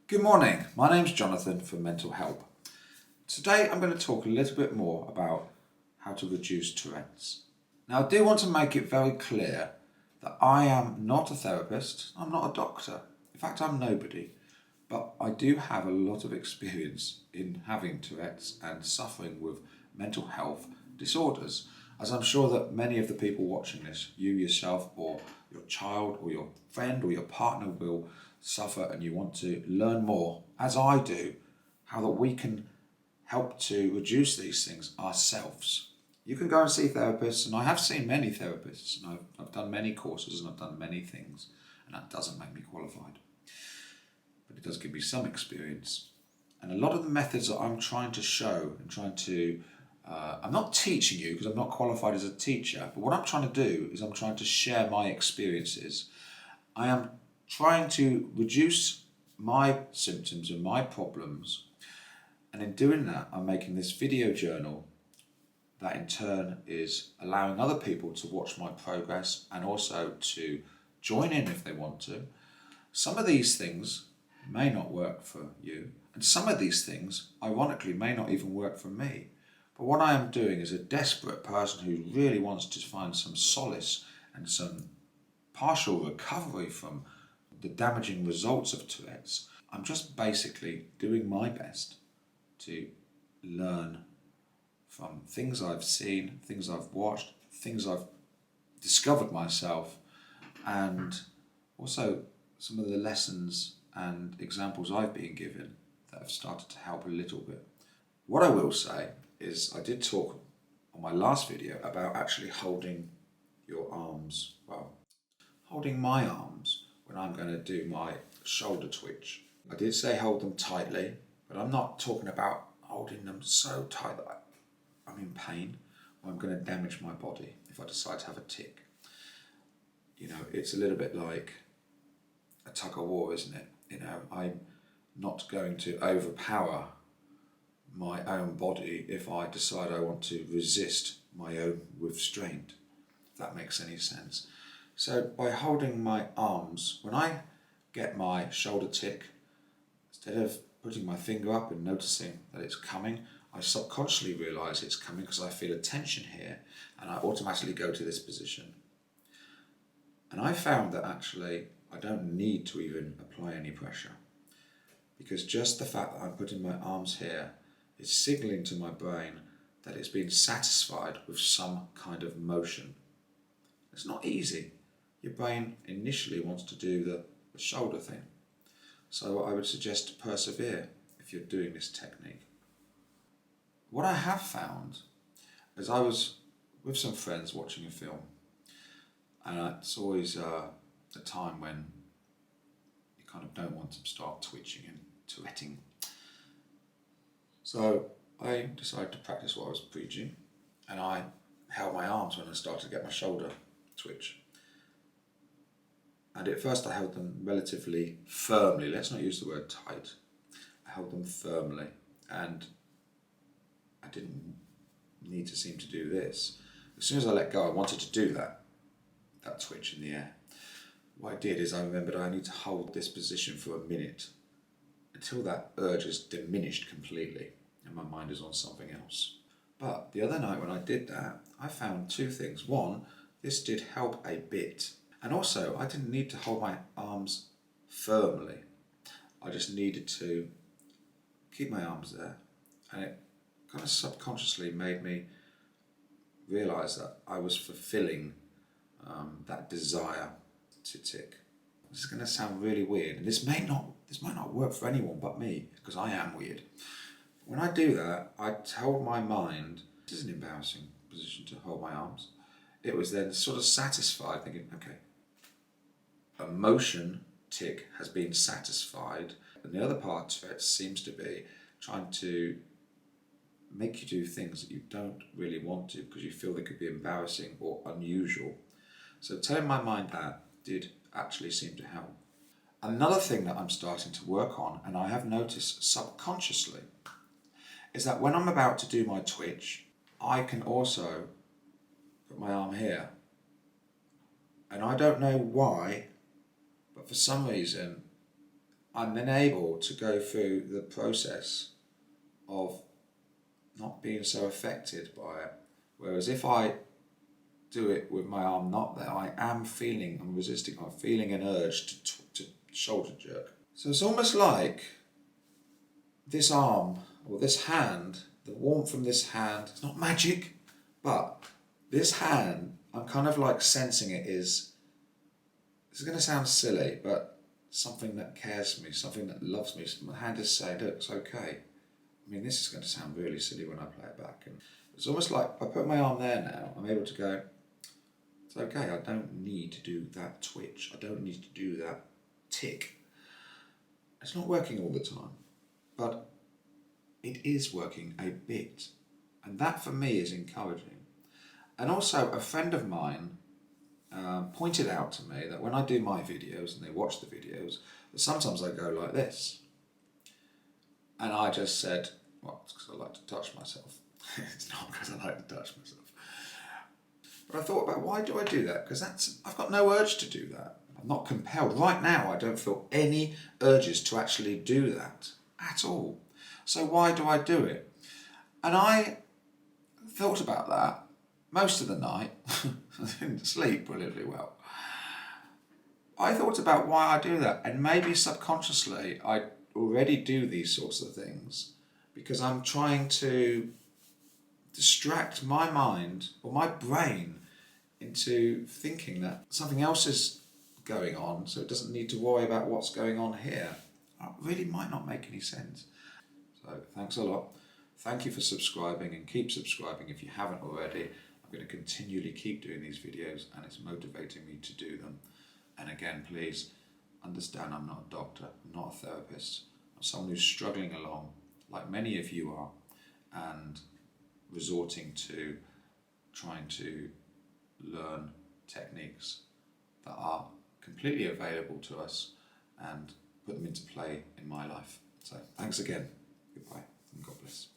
Good morning, my name's Jonathan from Mental Help. Today I'm going to talk a little bit more about how to reduce Tourette's. Now I do want to make it very clear that I am not a therapist, I'm not a doctor, in fact I'm nobody, but I do have a lot of experience in having Tourette's and suffering with mental health disorders, as I'm sure that many of the people watching this, you yourself or your child or your friend or your partner will suffer, and you want to learn more, as I do, how that we can help to reduce these things ourselves. You can go and see therapists, and I have seen many therapists, and I've done many courses and I've done many things, and that doesn't make me qualified. But it does give me some experience. And a lot of the methods that I'm trying to show and I'm not teaching you because I'm not qualified as a teacher, but what I'm trying to do is I'm trying to share my experiences. I am trying to reduce my symptoms and my problems, and in doing that I'm making this video journal that in turn is allowing other people to watch my progress and also to join in if they want to. Some of these things may not work for you, and some of these things ironically may not even work for me, but what I am doing is a desperate person who really wants to find some solace and some partial recovery from the damaging results of Tourette's. I'm just basically doing my best to learn from things I've seen, things I've watched, things I've discovered myself, and also some of the lessons and examples I've been given that have started to help a little bit. What I will say is I did talk on my last video about actually holding your arms, holding my arms when I'm going to do my shoulder twitch. I did say hold them tightly, but I'm not talking about holding them so tight that I'm in pain or I'm going to damage my body if I decide to have a tic. You know, it's a little bit like a tug of war, isn't it? You know, I'm not going to overpower my own body if I decide I want to resist my own restraint, if that makes any sense. So by holding my arms, when I get my shoulder tic, instead of putting my finger up and noticing that it's coming, I subconsciously realise it's coming because I feel a tension here and I automatically go to this position. And I found that actually I don't need to even apply any pressure, because just the fact that I'm putting my arms here is signalling to my brain that it's been satisfied with some kind of motion. It's not easy. Your brain initially wants to do the shoulder thing. So I would suggest to persevere if you're doing this technique. What I have found is I was with some friends watching a film, and it's always a time when you kind of don't want to start twitching and Touretting. So I decided to practice what I was preaching, and I held my arms when I started to get my shoulder twitch. And at first I held them relatively firmly. Let's not use the word tight. I held them firmly, and I didn't need to seem to do this. As soon as I let go, I wanted to do that twitch in the air. What I did is I remembered I need to hold this position for a minute until that urge is diminished completely and my mind is on something else. But the other night when I did that, I found two things. One, this did help a bit. And also, I didn't need to hold my arms firmly. I just needed to keep my arms there. And it kind of subconsciously made me realise that I was fulfilling that desire to tic. This is going to sound really weird, and this might not work for anyone but me, because I am weird. When I do that, I told my mind, this is an embarrassing position to hold my arms. It was then sort of satisfied, thinking, okay, a motion tic has been satisfied, and the other part of it seems to be trying to make you do things that you don't really want to because you feel they could be embarrassing or unusual. So telling my mind that did actually seem to help. Another thing that I'm starting to work on, and I have noticed subconsciously, is that when I'm about to do my twitch, I can also put my arm here. And I don't know why, but for some reason, I'm then able to go through the process of not being so affected by it. Whereas if I do it with my arm not there, I am feeling, I'm resisting, I'm feeling an urge to shoulder jerk. So it's almost like this arm or this hand, the warmth from this hand, it's not magic, but this hand, I'm kind of like sensing it is, this is going to sound silly, but something that cares for me, something that loves me. My hand is saying, look, it's okay. I mean, this is going to sound really silly when I play it back. And it's almost like I put my arm there now, I'm able to go, it's okay, I don't need to do that twitch. I don't need to do that tick. It's not working all the time, but it is working a bit. And that for me is encouraging. And also a friend of mine pointed out to me that when I do my videos and they watch the videos, that sometimes I go like this. And I just said, well, it's because I like to touch myself. It's not because I like to touch myself. But I thought about, why do I do that? Because I've got no urge to do that. I'm not compelled. Right now, I don't feel any urges to actually do that at all. So why do I do it? And I thought about that most of the night. I didn't sleep brilliantly well. I thought about why I do that, and maybe subconsciously I already do these sorts of things because I'm trying to distract my mind or my brain into thinking that something else is going on, so it doesn't need to worry about what's going on here. That really might not make any sense. So thanks a lot. Thank you for subscribing, and keep subscribing if you haven't already. I'm going to continually keep doing these videos, and it's motivating me to do them. And again, please understand, I'm not a doctor, I'm not a therapist. I'm someone who's struggling along, like many of you are, and resorting to trying to learn techniques that are completely available to us and put them into play in my life. So thanks again. Goodbye and God bless.